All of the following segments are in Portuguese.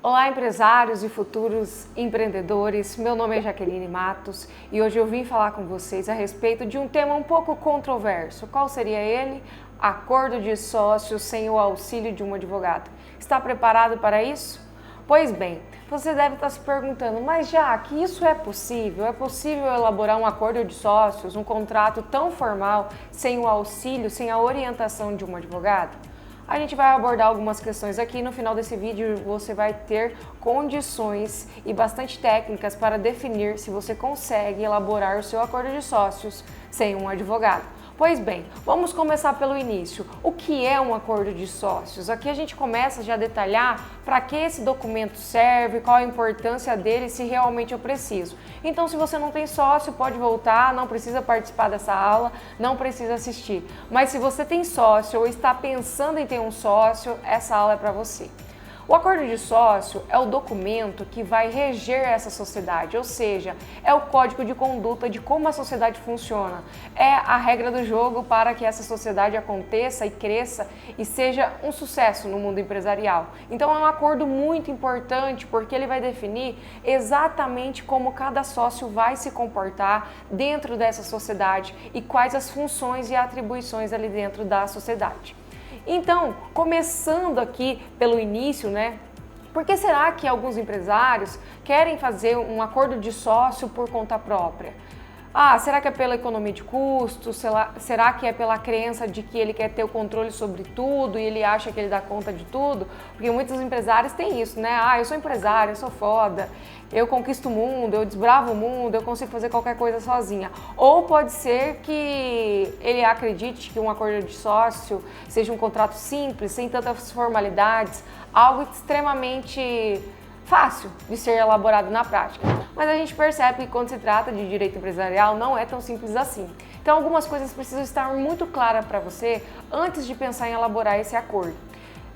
Olá, empresários e futuros empreendedores. Meu nome é Jaqueline Matos e hoje eu vim falar com vocês a respeito de um tema um pouco controverso. Qual seria ele? Acordo de sócios sem o auxílio de um advogado. Está preparado para isso? Pois bem, você deve estar se perguntando, mas Jaque, isso é possível? É possível elaborar um acordo de sócios, um contrato tão formal, sem o auxílio, sem a orientação de um advogado? A gente vai abordar algumas questões aqui. No final desse vídeo você vai ter condições e bastante técnicas para definir se você consegue elaborar o seu acordo de sócios sem um advogado. Pois bem, vamos começar pelo início. O que é um acordo de sócios? Aqui a gente começa já a detalhar para que esse documento serve, qual a importância dele, se realmente eu preciso. Então, se você não tem sócio, pode voltar, não precisa participar dessa aula, não precisa assistir. Mas se você tem sócio ou está pensando em ter um sócio, essa aula é para você. O acordo de sócio é o documento que vai reger essa sociedade, ou seja, é o código de conduta de como a sociedade funciona. É a regra do jogo para que essa sociedade aconteça e cresça e seja um sucesso no mundo empresarial. Então é um acordo muito importante porque ele vai definir exatamente como cada sócio vai se comportar dentro dessa sociedade e quais as funções e atribuições ali dentro da sociedade. Então, começando aqui pelo início, por que será que alguns empresários querem fazer um acordo de sócio por conta própria? Será que é pela economia de custos? Será que é pela crença de que ele quer ter o controle sobre tudo e ele acha que ele dá conta de tudo? Porque muitos empresários têm isso, eu sou empresário, eu sou foda, eu conquisto o mundo, eu desbravo o mundo, eu consigo fazer qualquer coisa sozinha. Ou pode ser que ele acredite que um acordo de sócio seja um contrato simples, sem tantas formalidades, algo extremamente fácil de ser elaborado na prática. Mas a gente percebe que quando se trata de direito empresarial não é tão simples assim. Então algumas coisas precisam estar muito claras para você antes de pensar em elaborar esse acordo.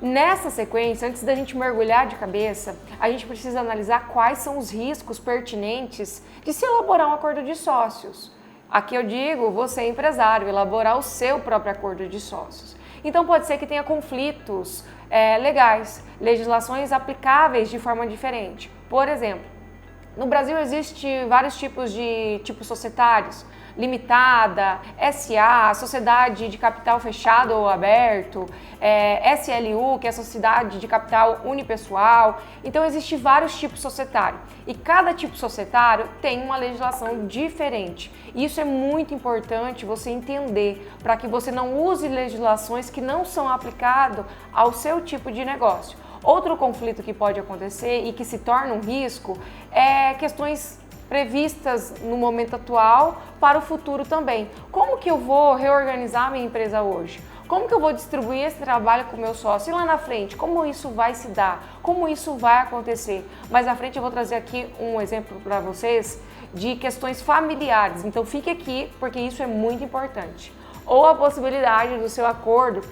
Nessa sequência, antes da gente mergulhar de cabeça, a gente precisa analisar quais são os riscos pertinentes de se elaborar um acordo de sócios. Aqui eu digo, você é empresário, elaborar o seu próprio acordo de sócios. Então pode ser que tenha conflitos legais, legislações aplicáveis de forma diferente. Por exemplo, no Brasil existem vários tipos de tipos societários, limitada, SA, sociedade de capital fechado ou aberto, SLU, que é a sociedade de capital unipessoal. Então existem vários tipos societários e cada tipo societário tem uma legislação diferente. Isso é muito importante você entender para que você não use legislações que não são aplicadas ao seu tipo de negócio. Outro conflito que pode acontecer e que se torna um risco é questões previstas no momento atual para o futuro também. Como que eu vou reorganizar minha empresa hoje? Como que eu vou distribuir esse trabalho com o meu sócio? E lá na frente, como isso vai se dar? Como isso vai acontecer? Mais à frente eu vou trazer aqui um exemplo para vocês de questões familiares. Então fique aqui porque isso é muito importante. Ou a possibilidade do seu acordo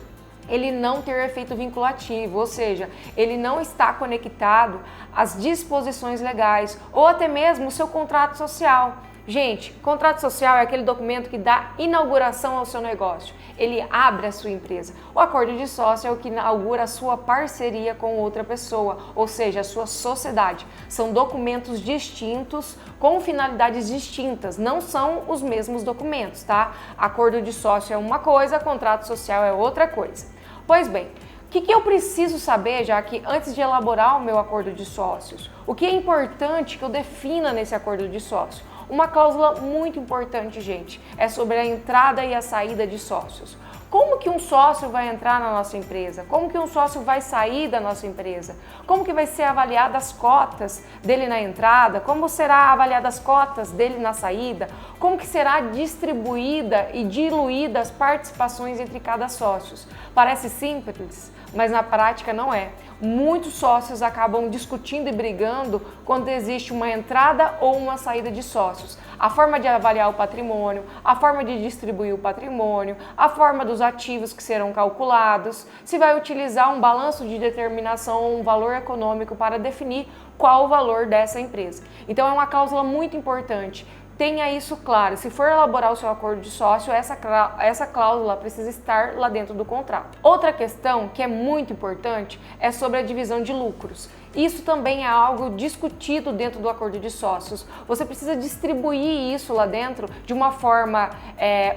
ele não ter efeito vinculativo, ou seja, ele não está conectado às disposições legais ou até mesmo o seu contrato social. Gente, contrato social é aquele documento que dá inauguração ao seu negócio, ele abre a sua empresa. O acordo de sócio é o que inaugura a sua parceria com outra pessoa, ou seja, a sua sociedade. São documentos distintos com finalidades distintas, não são os mesmos documentos, tá? Acordo de sócio é uma coisa, contrato social é outra coisa. Pois bem, o que eu preciso saber, já que antes de elaborar o meu acordo de sócios? O que é importante que eu defina nesse acordo de sócio? Uma cláusula muito importante, gente, é sobre a entrada e a saída de sócios. Como que um sócio vai entrar na nossa empresa? Como que um sócio vai sair da nossa empresa? Como que vai ser avaliada as cotas dele na entrada? Como será avaliada as cotas dele na saída? Como que será distribuída e diluída as participações entre cada sócio? Parece simples, mas na prática não é. Muitos sócios acabam discutindo e brigando quando existe uma entrada ou uma saída de sócios. A forma de avaliar o patrimônio, a forma de distribuir o patrimônio, a forma dos ativos que serão calculados, se vai utilizar um balanço de determinação ou um valor econômico para definir qual o valor dessa empresa. Então é uma cláusula muito importante. Tenha isso claro. Se for elaborar o seu acordo de sócio, essa cláusula precisa estar lá dentro do contrato. Outra questão que é muito importante é sobre a divisão de lucros. Isso também é algo discutido dentro do acordo de sócios. Você precisa distribuir isso lá dentro de uma forma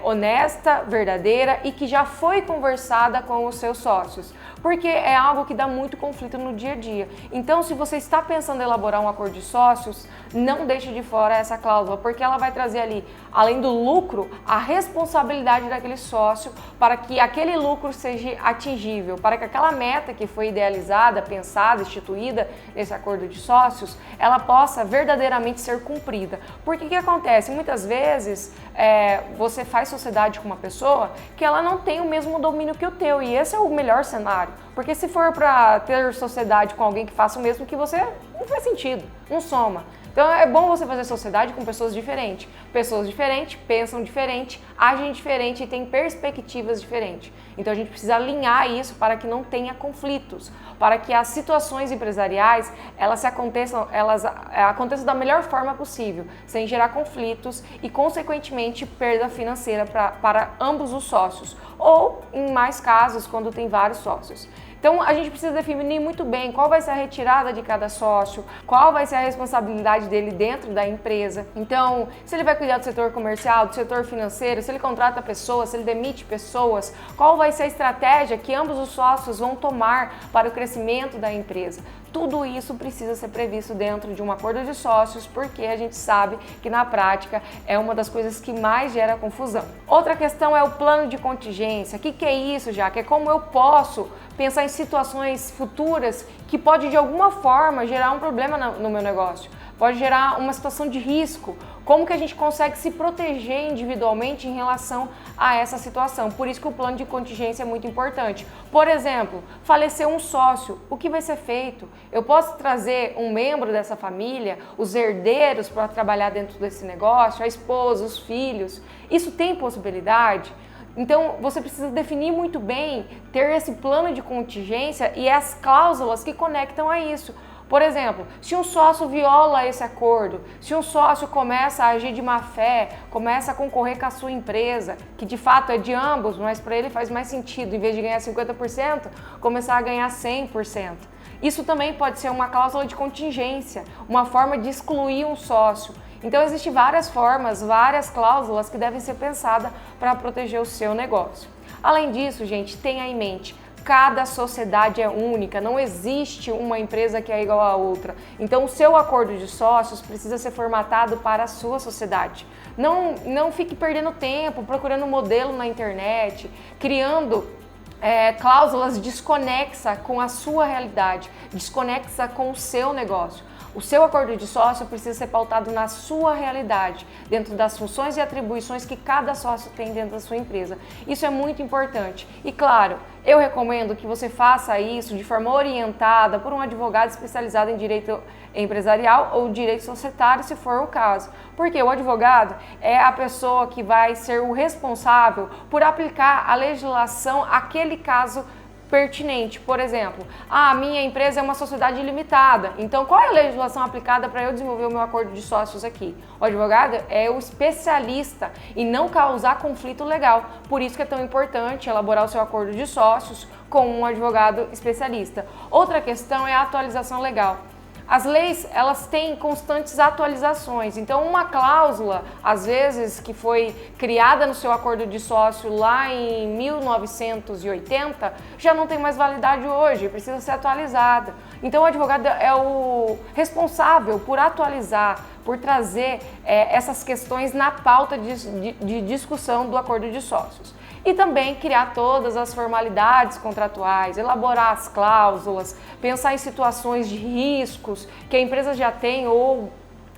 honesta, verdadeira e que já foi conversada com os seus sócios, porque é algo que dá muito conflito no dia a dia. Então, se você está pensando em elaborar um acordo de sócios, não deixe de fora essa cláusula, porque ela vai trazer ali, além do lucro, a responsabilidade daquele sócio para que aquele lucro seja atingível, para que aquela meta que foi idealizada, pensada, instituída nesse acordo de sócios, ela possa verdadeiramente ser cumprida. Porque o que acontece? Muitas vezes você faz sociedade com uma pessoa que ela não tem o mesmo domínio que o teu, e esse é o melhor cenário. Porque se for para ter sociedade com alguém que faça o mesmo que você, não faz sentido, não soma. Então é bom você fazer sociedade com pessoas diferentes. Pessoas diferentes pensam diferente, agem diferente e têm perspectivas diferentes. Então a gente precisa alinhar isso para que não tenha conflitos, para que as situações empresariais elas aconteçam da melhor forma possível, sem gerar conflitos e, consequentemente, perda financeira para ambos os sócios, ou, em mais casos, quando tem vários sócios. Então, a gente precisa definir muito bem qual vai ser a retirada de cada sócio, qual vai ser a responsabilidade dele dentro da empresa. Então, se ele vai cuidar do setor comercial, do setor financeiro, se ele contrata pessoas, se ele demite pessoas, qual vai ser a estratégia que ambos os sócios vão tomar para o crescimento da empresa. Tudo isso precisa ser previsto dentro de um acordo de sócios, porque a gente sabe que na prática é uma das coisas que mais gera confusão. Outra questão é o plano de contingência. O que é isso, Jaque? É como eu posso pensar em situações futuras que pode de alguma forma gerar um problema no meu negócio, pode gerar uma situação de risco. Como que a gente consegue se proteger individualmente em relação a essa situação? Por isso que o plano de contingência é muito importante. Por exemplo, faleceu um sócio, o que vai ser feito? Eu posso trazer um membro dessa família, os herdeiros para trabalhar dentro desse negócio, a esposa, os filhos. Isso tem possibilidade? Então, você precisa definir muito bem, ter esse plano de contingência e as cláusulas que conectam a isso. Por exemplo, se um sócio viola esse acordo, se um sócio começa a agir de má fé, começa a concorrer com a sua empresa, que de fato é de ambos, mas para ele faz mais sentido, em vez de ganhar 50%, começar a ganhar 100%. Isso também pode ser uma cláusula de contingência, uma forma de excluir um sócio. Então, existem várias formas, várias cláusulas que devem ser pensadas para proteger o seu negócio. Além disso, gente, tenha em mente, cada sociedade é única, não existe uma empresa que é igual à outra. Então, o seu acordo de sócios precisa ser formatado para a sua sociedade. Não fique perdendo tempo procurando modelo na internet, criando cláusulas desconexa com a sua realidade, desconexa com o seu negócio. O seu acordo de sócio precisa ser pautado na sua realidade, dentro das funções e atribuições que cada sócio tem dentro da sua empresa. Isso é muito importante. E claro, eu recomendo que você faça isso de forma orientada por um advogado especializado em direito empresarial ou direito societário, se for o caso. Porque o advogado é a pessoa que vai ser o responsável por aplicar a legislação àquele caso pertinente. Por exemplo, a minha empresa é uma sociedade limitada, então qual é a legislação aplicada para eu desenvolver o meu acordo de sócios aqui? O advogado é o especialista em não causar conflito legal, por isso que é tão importante elaborar o seu acordo de sócios com um advogado especialista. Outra questão é a atualização legal. As leis, elas têm constantes atualizações, então uma cláusula, às vezes, que foi criada no seu acordo de sócio lá em 1980, já não tem mais validade hoje, precisa ser atualizada. Então o advogado é o responsável por atualizar, por trazer essas questões na pauta de discussão do acordo de sócios. E também criar todas as formalidades contratuais, elaborar as cláusulas, pensar em situações de riscos que a empresa já tem ou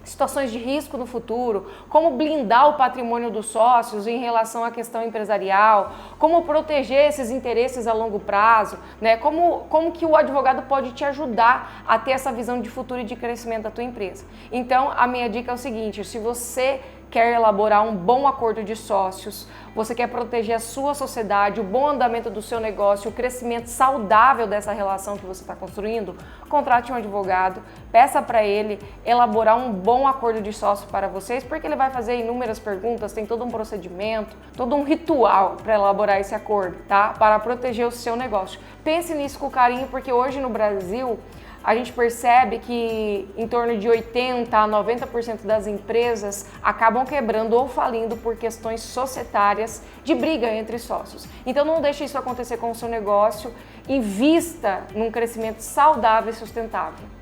situações de risco no futuro, como blindar o patrimônio dos sócios em relação à questão empresarial, como proteger esses interesses a longo prazo, né? Como que o advogado pode te ajudar a ter essa visão de futuro e de crescimento da tua empresa. Então, a minha dica é o seguinte, se você quer elaborar um bom acordo de sócios, você quer proteger a sua sociedade, o bom andamento do seu negócio, o crescimento saudável dessa relação que você está construindo, contrate um advogado, peça para ele elaborar um bom acordo de sócio para vocês, porque ele vai fazer inúmeras perguntas, tem todo um procedimento, todo um ritual para elaborar esse acordo, tá? Para proteger o seu negócio. Pense nisso com carinho, porque hoje no Brasil a gente percebe que em torno de 80% a 90% das empresas acabam quebrando ou falindo por questões societárias de briga entre sócios. Então não deixe isso acontecer com o seu negócio, invista num crescimento saudável e sustentável.